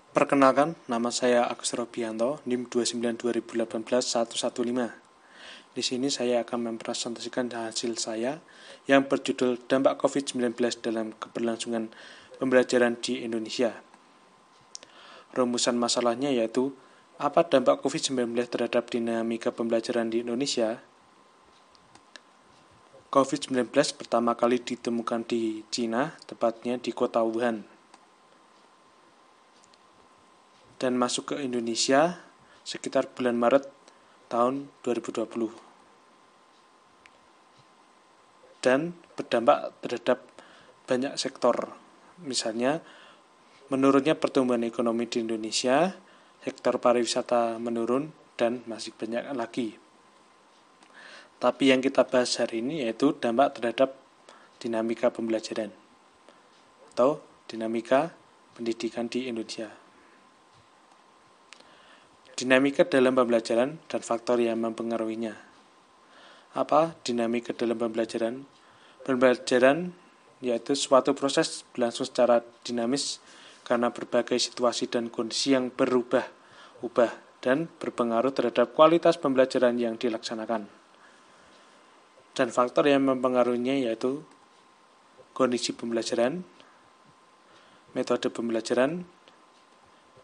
Perkenalkan, nama saya Agus Robianto, NIM 29/2018-115. Di sini saya akan mempresentasikan hasil saya yang berjudul Dampak COVID-19 dalam Keberlangsungan Pembelajaran di Indonesia. Rumusan masalahnya yaitu, apa dampak COVID-19 terhadap dinamika pembelajaran di Indonesia? COVID-19 pertama kali ditemukan di Cina, tepatnya di kota Wuhan, dan masuk ke Indonesia sekitar bulan Maret tahun 2020 dan berdampak terhadap banyak sektor. Misalnya, menurunnya pertumbuhan ekonomi di Indonesia, sektor pariwisata menurun, dan masih banyak lagi. Tapi yang kita bahas hari ini yaitu dampak terhadap dinamika pembelajaran atau dinamika pendidikan di Indonesia. Dinamika dalam pembelajaran dan faktor yang mempengaruhinya. Apa dinamika dalam pembelajaran? Pembelajaran yaitu suatu proses berlangsung secara dinamis karena berbagai situasi dan kondisi yang berubah-ubah dan berpengaruh terhadap kualitas pembelajaran yang dilaksanakan. Dan faktor yang mempengaruhinya yaitu kondisi pembelajaran, metode pembelajaran,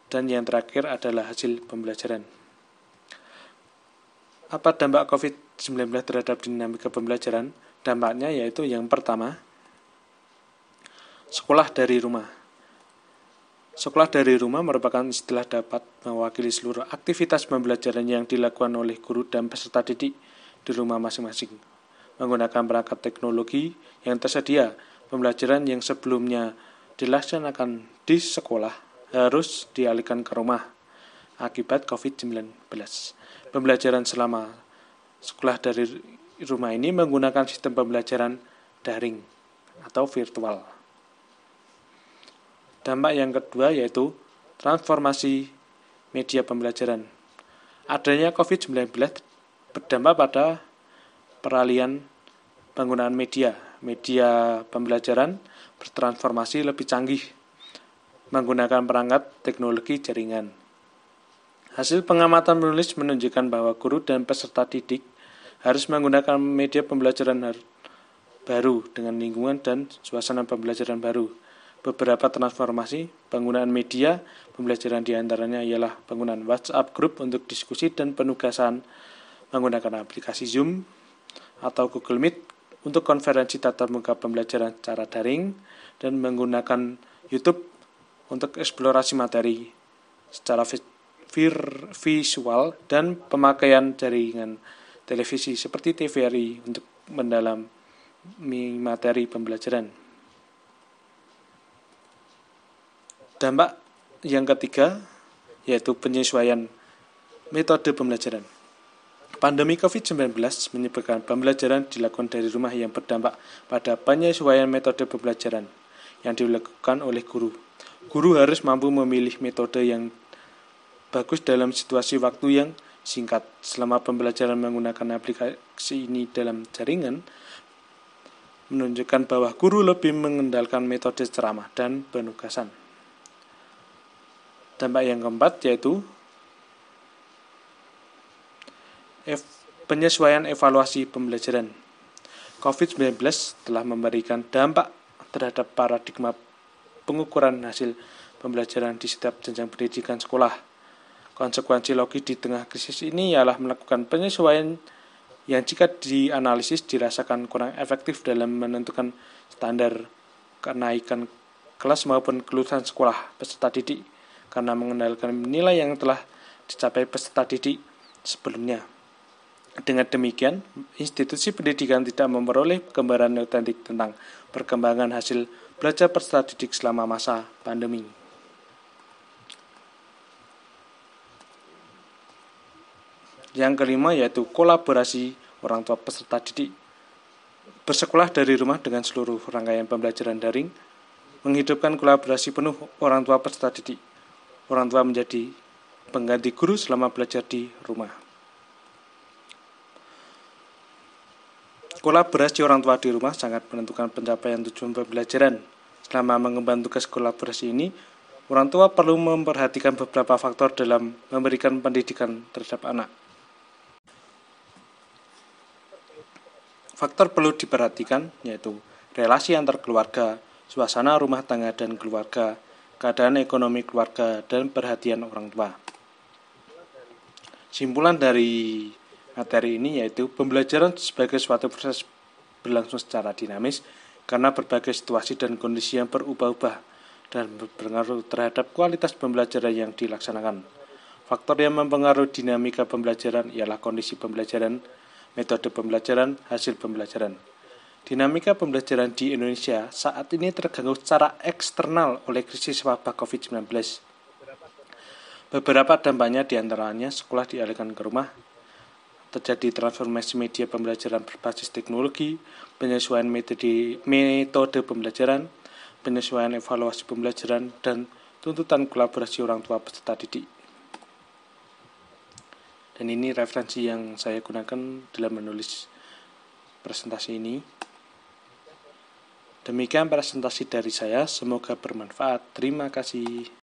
dan yang terakhir adalah hasil pembelajaran. Apa dampak COVID-19 terhadap dinamika pembelajaran? Dampaknya yaitu yang pertama, sekolah dari rumah. Sekolah dari rumah merupakan istilah dapat mewakili seluruh aktivitas pembelajaran yang dilakukan oleh guru dan peserta didik di rumah masing-masing. Menggunakan perangkat teknologi yang tersedia, pembelajaran yang sebelumnya dilaksanakan di sekolah harus dialihkan ke rumah akibat COVID-19. Pembelajaran selama sekolah dari rumah ini menggunakan sistem pembelajaran daring atau virtual. Dampak yang kedua yaitu transformasi media pembelajaran. Adanya COVID-19 berdampak pada peralihan penggunaan media pembelajaran bertransformasi lebih canggih menggunakan perangkat teknologi jaringan. Hasil pengamatan penulis menunjukkan bahwa guru dan peserta didik harus menggunakan media pembelajaran baru dengan lingkungan dan suasana pembelajaran baru. Beberapa transformasi penggunaan media pembelajaran diantaranya ialah penggunaan WhatsApp Group untuk diskusi dan penugasan, menggunakan aplikasi Zoom atau Google Meet untuk konferensi tatap muka pembelajaran secara daring, dan menggunakan YouTube untuk eksplorasi materi secara visual dan pemakaian jaringan televisi seperti TVRI untuk mendalami materi pembelajaran. Dampak yang ketiga yaitu penyesuaian metode pembelajaran. Pandemi COVID-19 menyebabkan pembelajaran dilakukan dari rumah yang berdampak pada penyesuaian metode pembelajaran yang dilakukan oleh guru. Guru harus mampu memilih metode yang bagus dalam situasi waktu yang singkat. Selama pembelajaran menggunakan aplikasi ini dalam jaringan, menunjukkan bahwa guru lebih mengendalikan metode ceramah dan penugasan. Dampak yang keempat yaitu penyesuaian evaluasi pembelajaran. COVID-19 telah memberikan dampak terhadap paradigma pengukuran hasil pembelajaran di setiap jenjang pendidikan sekolah. Konsekuensi logis di tengah krisis ini ialah melakukan penyesuaian yang jika dianalisis dirasakan kurang efektif dalam menentukan standar kenaikan kelas maupun kelulusan sekolah peserta didik karena mengendalikan nilai yang telah dicapai peserta didik sebelumnya. Dengan demikian, institusi pendidikan tidak memperoleh gambaran otentik tentang perkembangan hasil belajar peserta didik selama masa pandemi. Yang kelima yaitu kolaborasi orang tua peserta didik. Bersekolah dari rumah dengan seluruh rangkaian pembelajaran daring menghidupkan kolaborasi penuh orang tua peserta didik. Orang tua menjadi pengganti guru selama belajar di rumah. Kolaborasi orang tua di rumah sangat menentukan pencapaian tujuan pembelajaran. Selama mengemban tugas kolaborasi ini, Orang tua perlu memperhatikan beberapa faktor dalam memberikan pendidikan terhadap anak. Faktor perlu diperhatikan yaitu relasi antar keluarga, suasana rumah tangga dan keluarga, keadaan ekonomi keluarga, dan perhatian orang tua. Simpulan dari materi ini yaitu pembelajaran sebagai suatu proses berlangsung secara dinamis karena berbagai situasi dan kondisi yang berubah-ubah dan berpengaruh terhadap kualitas pembelajaran yang dilaksanakan. Faktor yang mempengaruhi dinamika pembelajaran ialah kondisi pembelajaran, metode pembelajaran, hasil pembelajaran. Dinamika pembelajaran di Indonesia saat ini terganggu secara eksternal oleh krisis wabah COVID-19. Beberapa dampaknya diantaranya sekolah dialihkan ke rumah, terjadi transformasi media pembelajaran berbasis teknologi, penyesuaian metode pembelajaran, penyesuaian evaluasi pembelajaran, dan tuntutan kolaborasi orang tua peserta didik. Dan ini referensi yang saya gunakan dalam menulis presentasi ini. Demikian presentasi dari saya, semoga bermanfaat. Terima kasih.